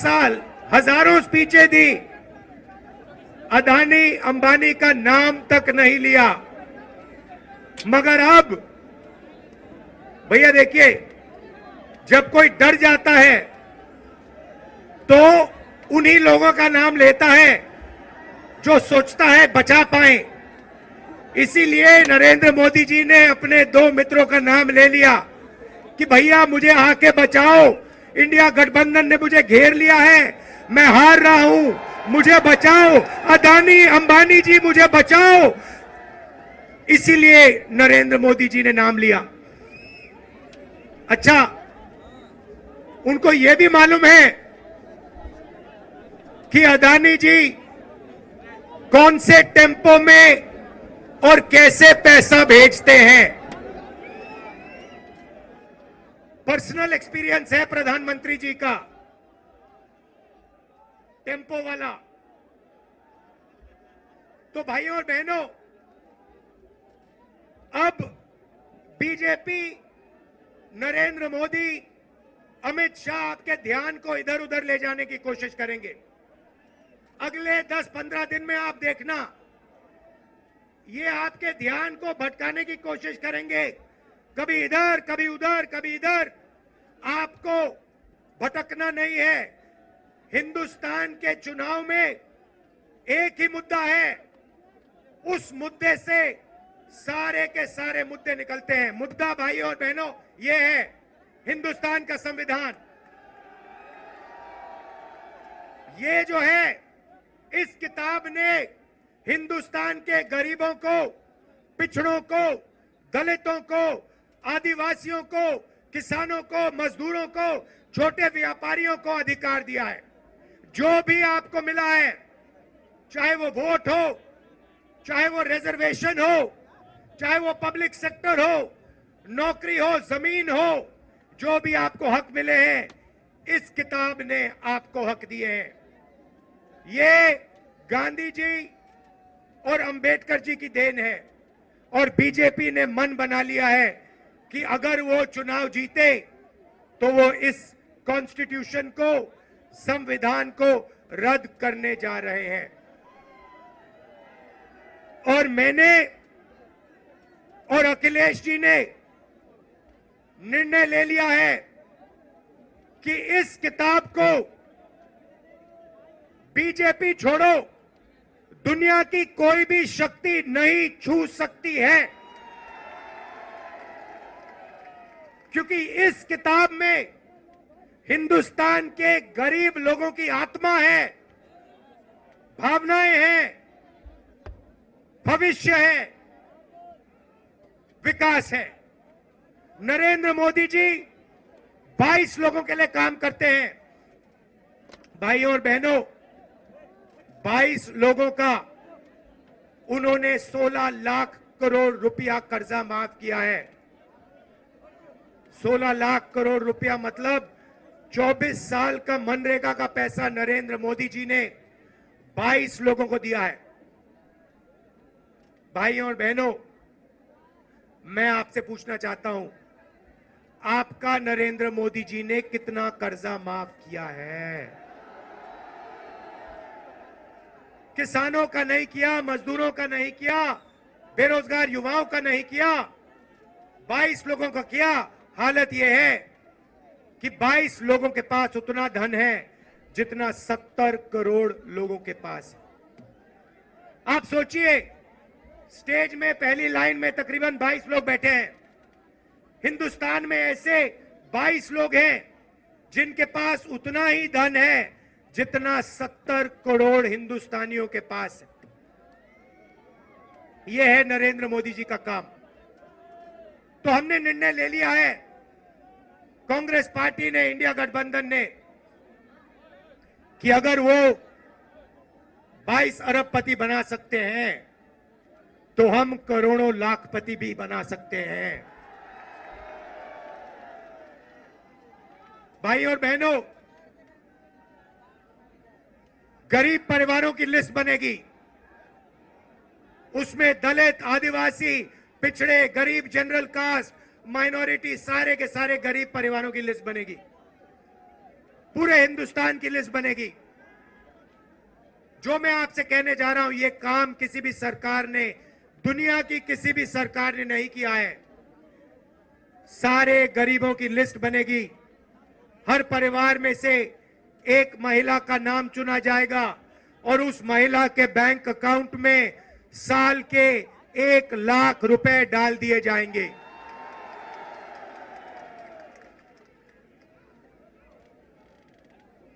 साल हजारों स्पीचें दी, अदानी अंबानी का नाम तक नहीं लिया। मगर अब भैया देखिए, जब कोई डर जाता है तो उन्हीं लोगों का नाम लेता है जो सोचता है बचा पाए। इसीलिए नरेंद्र मोदी जी ने अपने दो मित्रों का नाम ले लिया कि भैया मुझे आके बचाओ, इंडिया गठबंधन ने मुझे घेर लिया है, मैं हार रहा हूं, मुझे बचाओ, अदानी अंबानी जी मुझे बचाओ। इसीलिए नरेंद्र मोदी जी ने नाम लिया। अच्छा, उनको यह भी मालूम है कि अदानी जी कौन से टेम्पो में और कैसे पैसा भेजते हैं। पर्सनल एक्सपीरियंस है प्रधानमंत्री जी का, टेम्पो वाला। तो भाइयों और बहनों, अब बीजेपी, नरेंद्र मोदी, अमित शाह आपके ध्यान को इधर उधर ले जाने की कोशिश करेंगे। अगले 10-15 दिन में आप देखना, ये आपके ध्यान को भटकाने की कोशिश करेंगे, कभी इधर कभी उधर कभी इधर। आपको भटकना नहीं है। हिंदुस्तान के चुनाव में एक ही मुद्दा है, उस मुद्दे से सारे के सारे मुद्दे निकलते हैं। मुद्दा भाइयों और बहनों ये है हिंदुस्तान का संविधान। ये जो है, इस किताब ने हिंदुस्तान के गरीबों को, पिछड़ों को, दलितों को, आदिवासियों को, किसानों को, मजदूरों को, छोटे व्यापारियों को अधिकार दिया है। जो भी आपको मिला है, चाहे वो वोट हो, चाहे वो रिजर्वेशन हो, चाहे वो पब्लिक सेक्टर हो, नौकरी हो, जमीन हो, जो भी आपको हक मिले हैं, इस किताब ने आपको हक दिए हैं। ये गांधी जी और अंबेडकर जी की देन है। और बीजेपी ने मन बना लिया है कि अगर वो चुनाव जीते तो वो इस कॉन्स्टिट्यूशन को, संविधान को रद्द करने जा रहे हैं। और मैंने और अखिलेश जी ने निर्णय ले लिया है कि इस किताब को बीजेपी छोड़ो, दुनिया की कोई भी शक्ति नहीं छू सकती है। क्योंकि इस किताब में हिंदुस्तान के गरीब लोगों की आत्मा है, भावनाएं हैं, भविष्य है, विकास है। नरेंद्र मोदी जी 22 लोगों के लिए काम करते हैं। भाइयों और बहनों, 22 लोगों का उन्होंने 16 लाख करोड़ रुपया कर्जा माफ किया है। 16 लाख करोड़ रुपया मतलब 24 साल का मनरेगा का पैसा नरेंद्र मोदी जी ने 22 लोगों को दिया है। भाइयों और बहनों, मैं आपसे पूछना चाहता हूं, आपका नरेंद्र मोदी जी ने कितना कर्जा माफ किया है? किसानों का नहीं किया, मजदूरों का नहीं किया, बेरोजगार युवाओं का नहीं किया, 22 लोगों का किया। हालत यह है कि 22 लोगों के पास उतना धन है जितना 70 करोड़ लोगों के पास है। आप सोचिए, स्टेज में पहली लाइन में तकरीबन 22 लोग बैठे हैं। हिंदुस्तान में ऐसे 22 लोग हैं जिनके पास उतना ही धन है जितना 70 करोड़ हिंदुस्तानियों के पास है। यह है नरेंद्र मोदी जी का काम। तो हमने निर्णय ले लिया है, कांग्रेस पार्टी ने, इंडिया गठबंधन ने, कि अगर वो 22 अरबपति बना सकते हैं तो हम करोड़ों लाखपति भी बना सकते हैं। भाई और बहनों, गरीब परिवारों की लिस्ट बनेगी। उसमें दलित, आदिवासी, पिछड़े, गरीब, जनरल कास्ट, माइनॉरिटी, सारे के सारे गरीब परिवारों की लिस्ट बनेगी। पूरे हिंदुस्तान की लिस्ट बनेगी। जो मैं आपसे कहने जा रहा हूं, ये काम किसी भी सरकार ने, दुनिया की किसी भी सरकार ने नहीं किया है। सारे गरीबों की लिस्ट बनेगी। हर परिवार में से एक महिला का नाम चुना जाएगा और उस महिला के बैंक अकाउंट में साल के 1 लाख रुपए डाल दिए जाएंगे।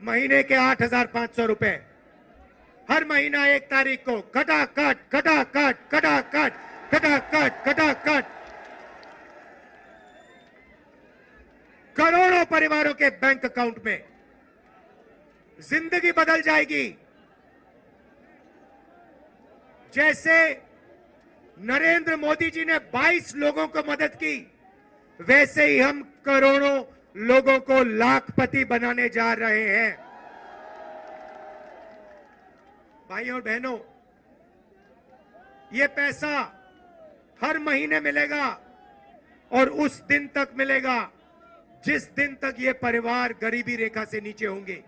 महीने के 8,500 रुपए हर महीना 1 तारीख को खटाखट खटाखट खटाखट खटाखट खटाखट करोड़ों परिवारों के बैंक अकाउंट में। जिंदगी बदल जाएगी। जैसे नरेंद्र मोदी जी ने 22 लोगों को मदद की, वैसे ही हम करोड़ों लोगों को लाखपति बनाने जा रहे हैं। भाइयों और बहनों, ये पैसा हर महीने मिलेगा और उस दिन तक मिलेगा जिस दिन तक ये परिवार गरीबी रेखा से नीचे होंगे।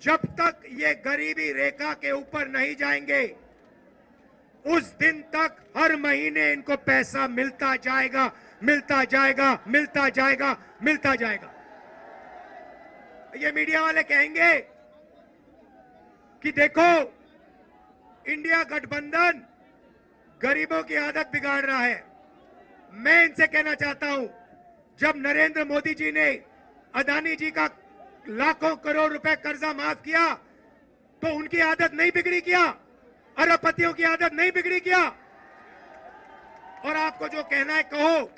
जब तक ये गरीबी रेखा के ऊपर नहीं जाएंगे, उस दिन तक हर महीने इनको पैसा मिलता जाएगा, मिलता जाएगा, मिलता जाएगा, मिलता जाएगा। ये मीडिया वाले कहेंगे कि देखो, इंडिया गठबंधन गरीबों की आदत बिगाड़ रहा है। मैं इनसे कहना चाहता हूं, जब नरेंद्र मोदी जी ने अदानी जी का लाखों करोड़ रुपए कर्जा माफ किया, तो उनकी आदत नहीं बिगड़ी क्या? अरबपतियों की आदत नहीं बिगड़ी क्या? और आपको जो कहना है कहो,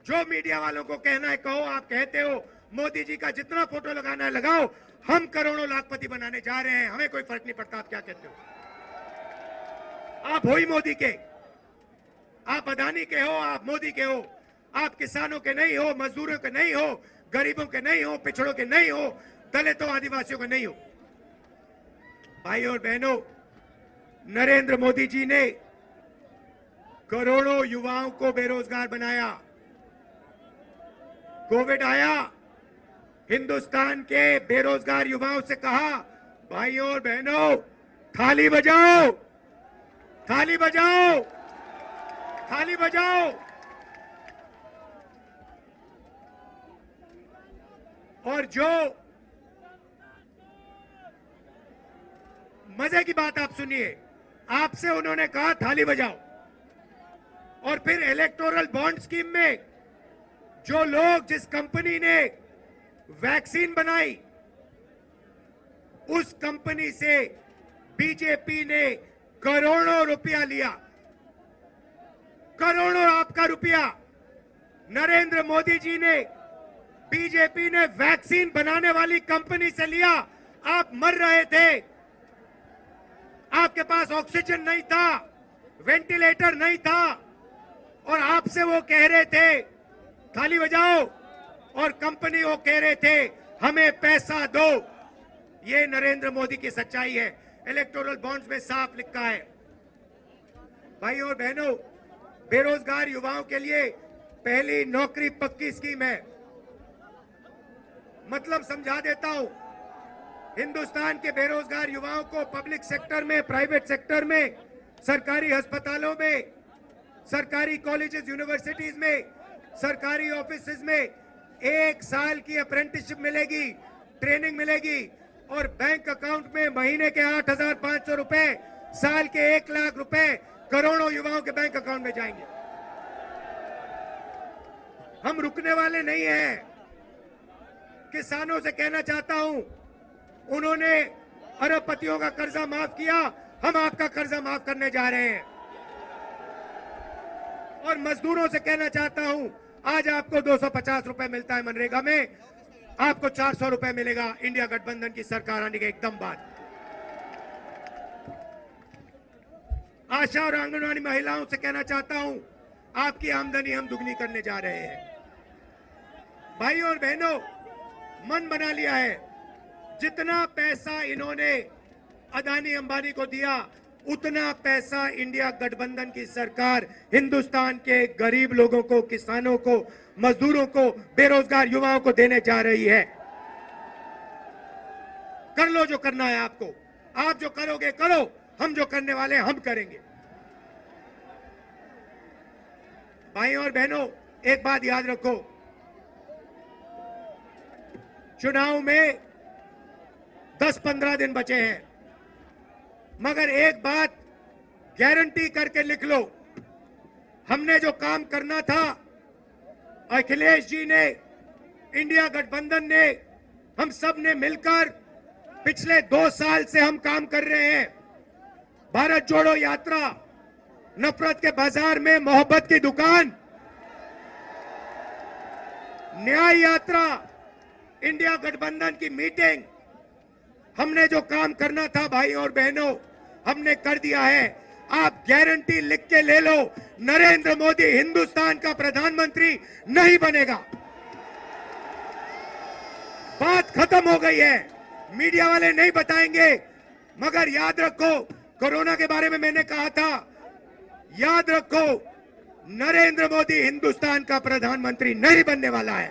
जो मीडिया वालों को कहना है कहो। आप कहते हो मोदी जी का जितना फोटो लगाना है लगाओ, हम करोड़ों लाखपति बनाने जा रहे हैं, हमें कोई फर्क नहीं पड़ता। आप क्या कहते हो? आप हो ही मोदी के, आप अदानी के हो, आप मोदी के हो। आप किसानों के नहीं हो, मजदूरों के नहीं हो, गरीबों के नहीं हो, पिछड़ों के नहीं हो, दलितों आदिवासियों के नहीं हो। भाइयों और बहनों, नरेंद्र मोदी जी ने करोड़ों युवाओं को बेरोजगार बनाया। कोविड आया, हिंदुस्तान के बेरोजगार युवाओं से कहा, भाइयों और बहनों, थाली बजाओ, थाली बजाओ, थाली बजाओ। और जो मजे की बात आप सुनिए, आपसे उन्होंने कहा थाली बजाओ, और फिर इलेक्टोरल बॉन्ड स्कीम में जो लोग, जिस कंपनी ने वैक्सीन बनाई, उस कंपनी से बीजेपी ने करोड़ों रुपया लिया। करोड़ों आपका रुपया नरेंद्र मोदी जी ने, बीजेपी ने वैक्सीन बनाने वाली कंपनी से लिया। आप मर रहे थे, आपके पास ऑक्सीजन नहीं था, वेंटिलेटर नहीं था, और आपसे वो कह रहे थे थाली बजाओ, और कंपनी वो कह रहे थे हमें पैसा दो। ये नरेंद्र मोदी की सच्चाई है। इलेक्टोरल बॉन्ड्स में साफ लिखा है। भाइयों और बहनों, बेरोजगार युवाओं के लिए पहली नौकरी पक्की स्कीम है। मतलब समझा देता हूं, हिंदुस्तान के बेरोजगार युवाओं को पब्लिक सेक्टर में, प्राइवेट सेक्टर में, सरकारी अस्पतालों में, सरकारी कॉलेजेस, यूनिवर्सिटीज में, सरकारी ऑफिसेज में 1 साल की अप्रेंटिसशिप मिलेगी, ट्रेनिंग मिलेगी, और बैंक अकाउंट में महीने के 8,500 रुपए, साल के 1 लाख रुपए करोड़ों युवाओं के बैंक अकाउंट में जाएंगे। हम रुकने वाले नहीं हैं। किसानों से कहना चाहता हूं, उन्होंने अरबपतियों का कर्जा माफ किया, हम आपका कर्जा माफ करने जा रहे हैं। और मजदूरों से कहना चाहता हूं, आज आपको 250 रुपए मिलता है मनरेगा में, आपको 400 रुपए मिलेगा इंडिया गठबंधन की सरकार आने के एकदम बाद। आशा और आंगनवाड़ी महिलाओं से कहना चाहता हूं, आपकी आमदनी हम दुगनी करने जा रहे हैं। भाइयों और बहनों, मन बना लिया है, जितना पैसा इन्होंने अदानी अंबानी को दिया, उतना पैसा इंडिया गठबंधन की सरकार हिंदुस्तान के गरीब लोगों को, किसानों को, मजदूरों को, बेरोजगार युवाओं को देने जा रही है। कर लो जो करना है आपको, आप जो करोगे करो, हम जो करने वाले हम करेंगे। भाइयों और बहनों, एक बात याद रखो, चुनाव में 10-15 दिन बचे हैं, मगर एक बात गारंटी करके लिख लो, हमने जो काम करना था, अखिलेश जी ने, इंडिया गठबंधन ने, हम सब ने मिलकर पिछले 2 साल से हम काम कर रहे हैं। भारत जोड़ो यात्रा, नफरत के बाजार में मोहब्बत की दुकान, न्याय यात्रा, इंडिया गठबंधन की मीटिंग, हमने जो काम करना था भाइयों और बहनों, हमने कर दिया है। आप गारंटी लिख के ले लो, नरेंद्र मोदी हिंदुस्तान का प्रधानमंत्री नहीं बनेगा। बात खत्म हो गई है, मीडिया वाले नहीं बताएंगे, मगर याद रखो, कोरोना के बारे में मैंने कहा था, याद रखो, नरेंद्र मोदी हिंदुस्तान का प्रधानमंत्री नहीं बनने वाला है।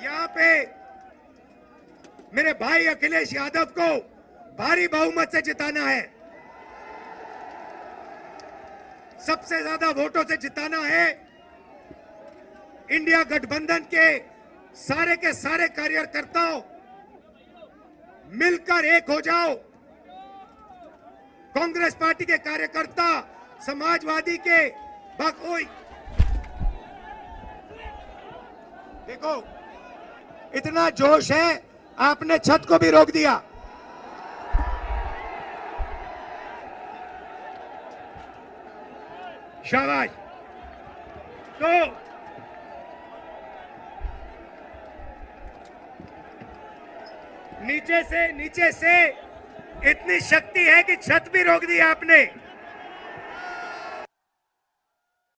यहां पे मेरे भाई अखिलेश यादव को भारी बहुमत से जिताना है, सबसे ज्यादा वोटों से जिताना है। इंडिया गठबंधन के सारे कार्यकर्ताओं मिलकर एक हो जाओ। कांग्रेस पार्टी के कार्यकर्ता, समाजवादी के बाकोई, देखो इतना जोश है, आपने छत को भी रोक दिया। शाबाश। तो नीचे से इतनी शक्ति है कि छत भी रोक दी आपने।